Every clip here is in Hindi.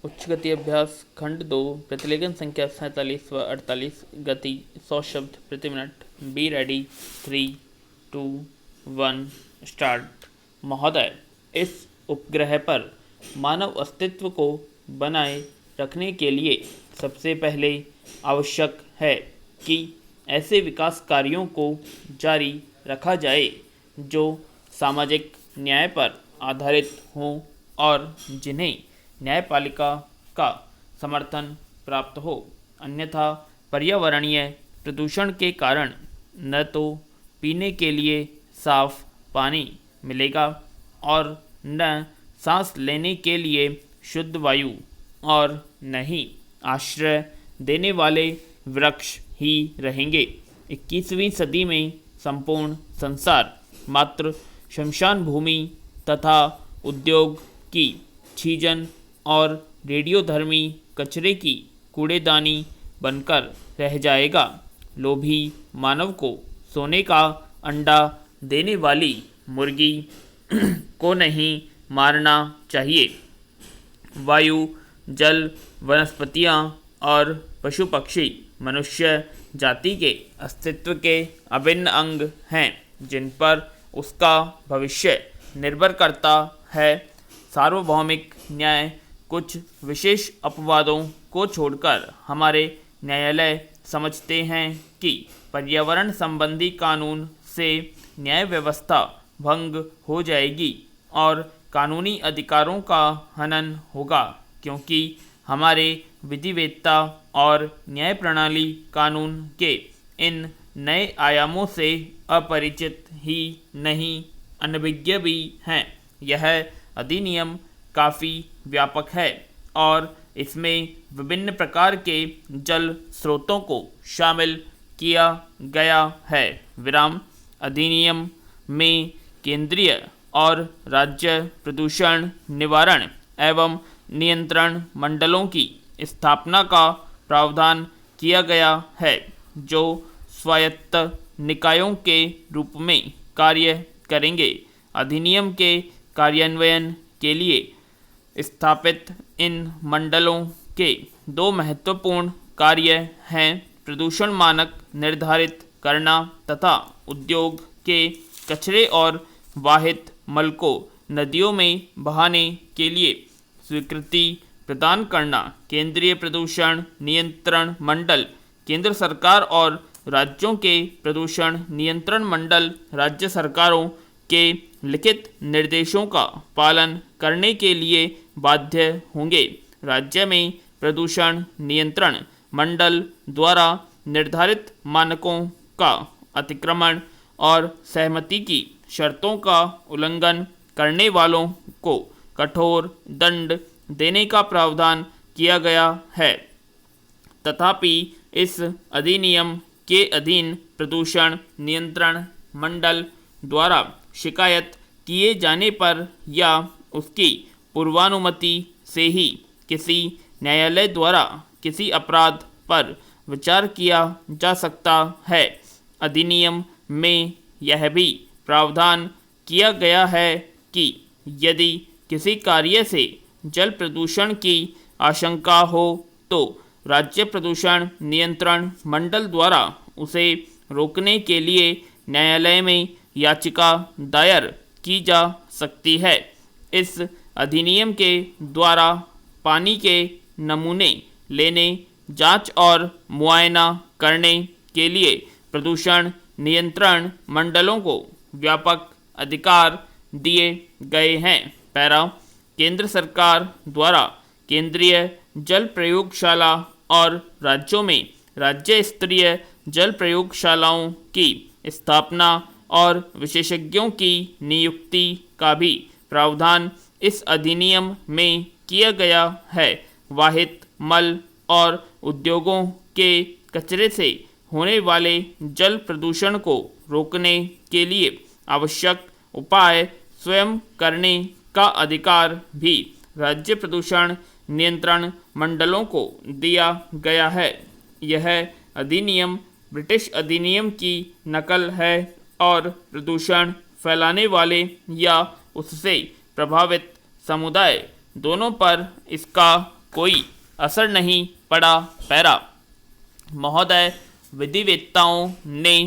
उच्च गति अभ्यास खंड 2 प्रतिलेखन संख्या 47 व 48 गति 100 शब्द प्रति मिनट। Be ready 3, 2, 1 start. महोदय, इस उपग्रह पर मानव अस्तित्व को बनाए रखने के लिए सबसे पहले आवश्यक है कि ऐसे विकास कार्यों को जारी रखा जाए जो सामाजिक न्याय पर आधारित हों और जिन्हें न्यायपालिका का समर्थन प्राप्त हो, अन्यथा पर्यावरणीय प्रदूषण के कारण न तो पीने के लिए साफ पानी मिलेगा और न सांस लेने के लिए शुद्ध वायु और न ही आश्रय देने वाले वृक्ष ही रहेंगे। 21वीं सदी में संपूर्ण संसार मात्र शमशान भूमि तथा उद्योग की छीजन और रेडियोधर्मी कचरे की कूड़ेदानी बनकर रह जाएगा। लोभी मानव को सोने का अंडा देने वाली मुर्गी को नहीं मारना चाहिए। वायु, जल, वनस्पतियाँ और पशु पक्षी मनुष्य जाति के अस्तित्व के अभिन्न अंग हैं जिन पर उसका भविष्य निर्भर करता है। सार्वभौमिक न्याय कुछ विशेष अपवादों को छोड़कर हमारे न्यायालय समझते हैं कि पर्यावरण संबंधी कानून से न्याय व्यवस्था भंग हो जाएगी और कानूनी अधिकारों का हनन होगा, क्योंकि हमारे विधिवेत्ता और न्याय प्रणाली कानून के इन नए आयामों से अपरिचित ही नहीं, अनभिज्ञ भी हैं। यह अधिनियम काफ़ी व्यापक है और इसमें विभिन्न प्रकार के जल स्रोतों को शामिल किया गया है। अधिनियम में केंद्रीय और राज्य प्रदूषण निवारण एवं नियंत्रण मंडलों की स्थापना का प्रावधान किया गया है, जो स्वायत्त निकायों के रूप में कार्य करेंगे। अधिनियम के कार्यान्वयन के लिए स्थापित इन मंडलों के दो महत्वपूर्ण कार्य हैं: प्रदूषण मानक निर्धारित करना तथा उद्योग के कचरे और वाहित मल को नदियों में बहाने के लिए स्वीकृति प्रदान करना। केंद्रीय प्रदूषण नियंत्रण मंडल केंद्र सरकार और राज्यों के प्रदूषण नियंत्रण मंडल राज्य सरकारों के लिखित निर्देशों का पालन करने के लिए बाध्य होंगे। राज्य में प्रदूषण नियंत्रण मंडल द्वारा निर्धारित मानकों का अतिक्रमण और सहमति की शर्तों का उल्लंघन करने वालों को कठोर दंड देने का प्रावधान किया गया है। तथापि इस अधिनियम के अधीन प्रदूषण नियंत्रण मंडल द्वारा शिकायत किए जाने पर या उसकी पूर्वानुमति से ही किसी न्यायालय द्वारा किसी अपराध पर विचार किया जा सकता है। अधिनियम में यह भी प्रावधान किया गया है कि यदि किसी कार्य से जल प्रदूषण की आशंका हो तो राज्य प्रदूषण नियंत्रण मंडल द्वारा उसे रोकने के लिए न्यायालय में याचिका दायर की जा सकती है। इस अधिनियम के द्वारा पानी के नमूने लेने, जांच और मुआयना करने के लिए प्रदूषण नियंत्रण मंडलों को व्यापक अधिकार दिए गए हैं। केंद्र सरकार द्वारा केंद्रीय जल प्रयोगशाला और राज्यों में राज्य स्तरीय जल प्रयोगशालाओं की स्थापना और विशेषज्ञों की नियुक्ति का भी प्रावधान इस अधिनियम में किया गया है। वाहित मल और उद्योगों के कचरे से होने वाले जल प्रदूषण को रोकने के लिए आवश्यक उपाय स्वयं करने का अधिकार भी राज्य प्रदूषण नियंत्रण मंडलों को दिया गया है। यह अधिनियम ब्रिटिश अधिनियम की नकल है और प्रदूषण फैलाने वाले या उससे प्रभावित समुदाय दोनों पर इसका कोई असर नहीं पड़ा। पैरा महोदय, विधिवेत्ताओं ने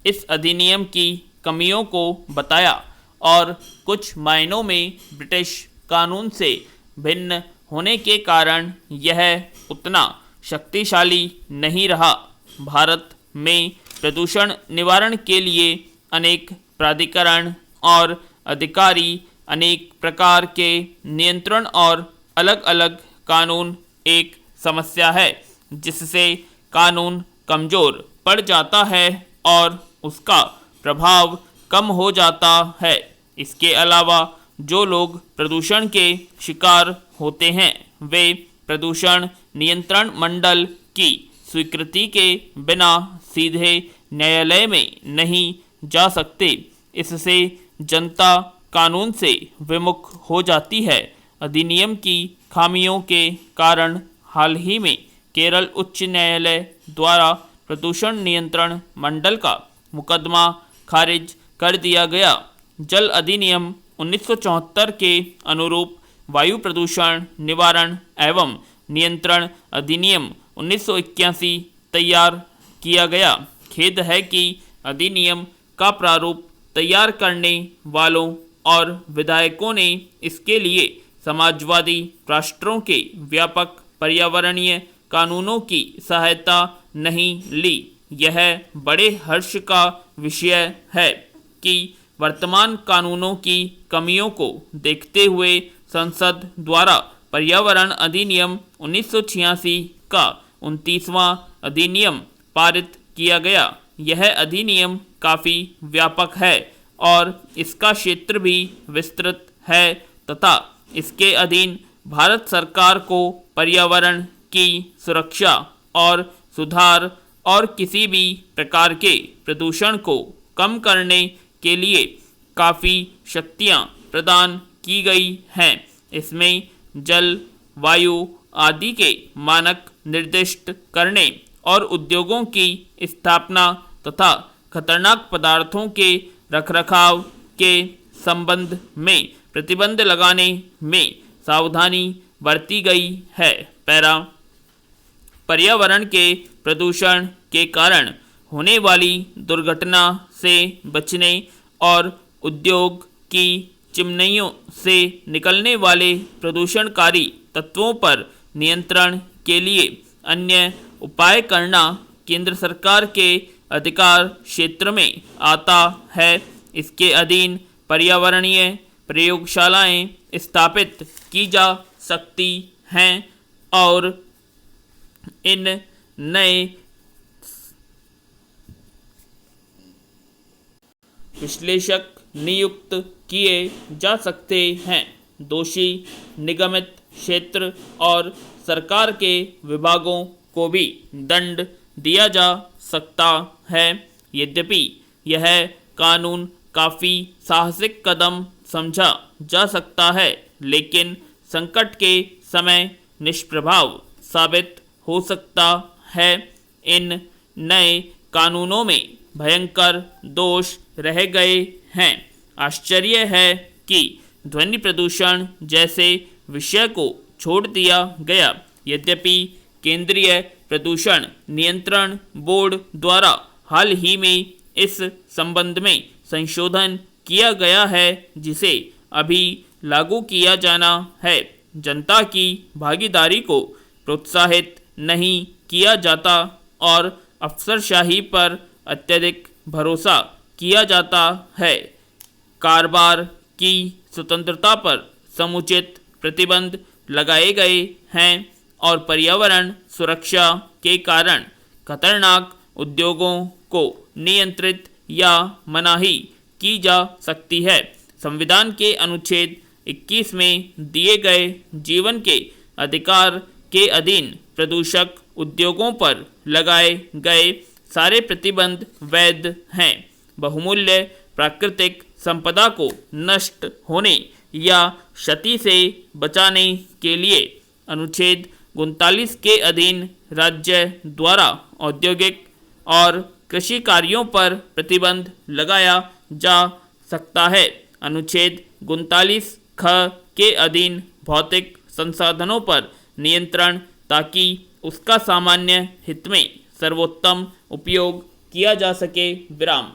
इस अधिनियम की कमियों को बताया और कुछ मायनों में ब्रिटिश कानून से भिन्न होने के कारण यह उतना शक्तिशाली नहीं रहा। भारत में प्रदूषण निवारण के लिए अनेक प्राधिकरण और अधिकारी अनेक प्रकार के नियंत्रण और अलग अलग कानून एक समस्या है जिससे कानून कमज़ोर पड़ जाता है और उसका प्रभाव कम हो जाता है। इसके अलावा जो लोग प्रदूषण के शिकार होते हैं वे प्रदूषण नियंत्रण मंडल की स्वीकृति के बिना सीधे न्यायालय में नहीं जा सकते। इससे जनता कानून से विमुख हो जाती है। अधिनियम की खामियों के कारण हाल ही में केरल उच्च न्यायालय द्वारा प्रदूषण नियंत्रण मंडल का मुकदमा खारिज कर दिया गया। जल अधिनियम 1974 के अनुरूप वायु प्रदूषण निवारण एवं नियंत्रण अधिनियम 1981 तैयार किया गया। खेद है कि अधिनियम का प्रारूप तैयार करने वालों और विधायकों ने इसके लिए समाजवादी राष्ट्रों के व्यापक पर्यावरणीय कानूनों की सहायता नहीं ली। यह बड़े हर्ष का विषय है कि वर्तमान कानूनों की कमियों को देखते हुए संसद द्वारा पर्यावरण अधिनियम 1986 का 29वां अधिनियम पारित किया गया। यह अधिनियम काफ़ी व्यापक है और इसका क्षेत्र भी विस्तृत है तथा इसके अधीन भारत सरकार को पर्यावरण की सुरक्षा और सुधार और किसी भी प्रकार के प्रदूषण को कम करने के लिए काफ़ी शक्तियाँ प्रदान की गई हैं। इसमें जल, वायु आदि के मानक निर्दिष्ट करने और उद्योगों की स्थापना तथा खतरनाक पदार्थों के रखरखाव के संबंध में प्रतिबंध लगाने में सावधानी बरती गई है। पैरा पर्यावरण के प्रदूषण के कारण होने वाली दुर्घटना से बचने और उद्योग की चिमनियों से निकलने वाले प्रदूषणकारी तत्वों पर नियंत्रण के लिए अन्य उपाय करना केंद्र सरकार के अधिकार क्षेत्र में आता है। इसके अधीन पर्यावरणीय प्रयोगशालाएं स्थापित की जा सकती हैं और इन नए विश्लेषक नियुक्त किए जा सकते हैं। दोषी निगमित क्षेत्र और सरकार के विभागों को भी दंड दिया जा सकता है। यद्यपि यह कानून काफ़ी साहसिक कदम समझा जा सकता है लेकिन संकट के समय निष्प्रभाव साबित हो सकता है। इन नए कानूनों में भयंकर दोष रह गए हैं। आश्चर्य है कि ध्वनि प्रदूषण जैसे विषय को छोड़ दिया गया। यद्यपि केंद्रीय प्रदूषण नियंत्रण बोर्ड द्वारा हाल ही में इस संबंध में संशोधन किया गया है जिसे अभी लागू किया जाना है। जनता की भागीदारी को प्रोत्साहित नहीं किया जाता और अफसरशाही पर अत्यधिक भरोसा किया जाता है। कारोबार की स्वतंत्रता पर समुचित प्रतिबंध लगाए गए हैं और पर्यावरण सुरक्षा के कारण खतरनाक उद्योगों को नियंत्रित या मनाही की जा सकती है। संविधान के अनुच्छेद 21 में दिए गए जीवन के अधिकार के अधीन प्रदूषक उद्योगों पर लगाए गए सारे प्रतिबंध वैध हैं। बहुमूल्य प्राकृतिक संपदा को नष्ट होने या क्षति से बचाने के लिए अनुच्छेद 39 के अधीन राज्य द्वारा औद्योगिक और कृषि कार्यों पर प्रतिबंध लगाया जा सकता है। अनुच्छेद 39 ख के अधीन भौतिक संसाधनों पर नियंत्रण ताकि उसका सामान्य हित में सर्वोत्तम उपयोग किया जा सके। विराम।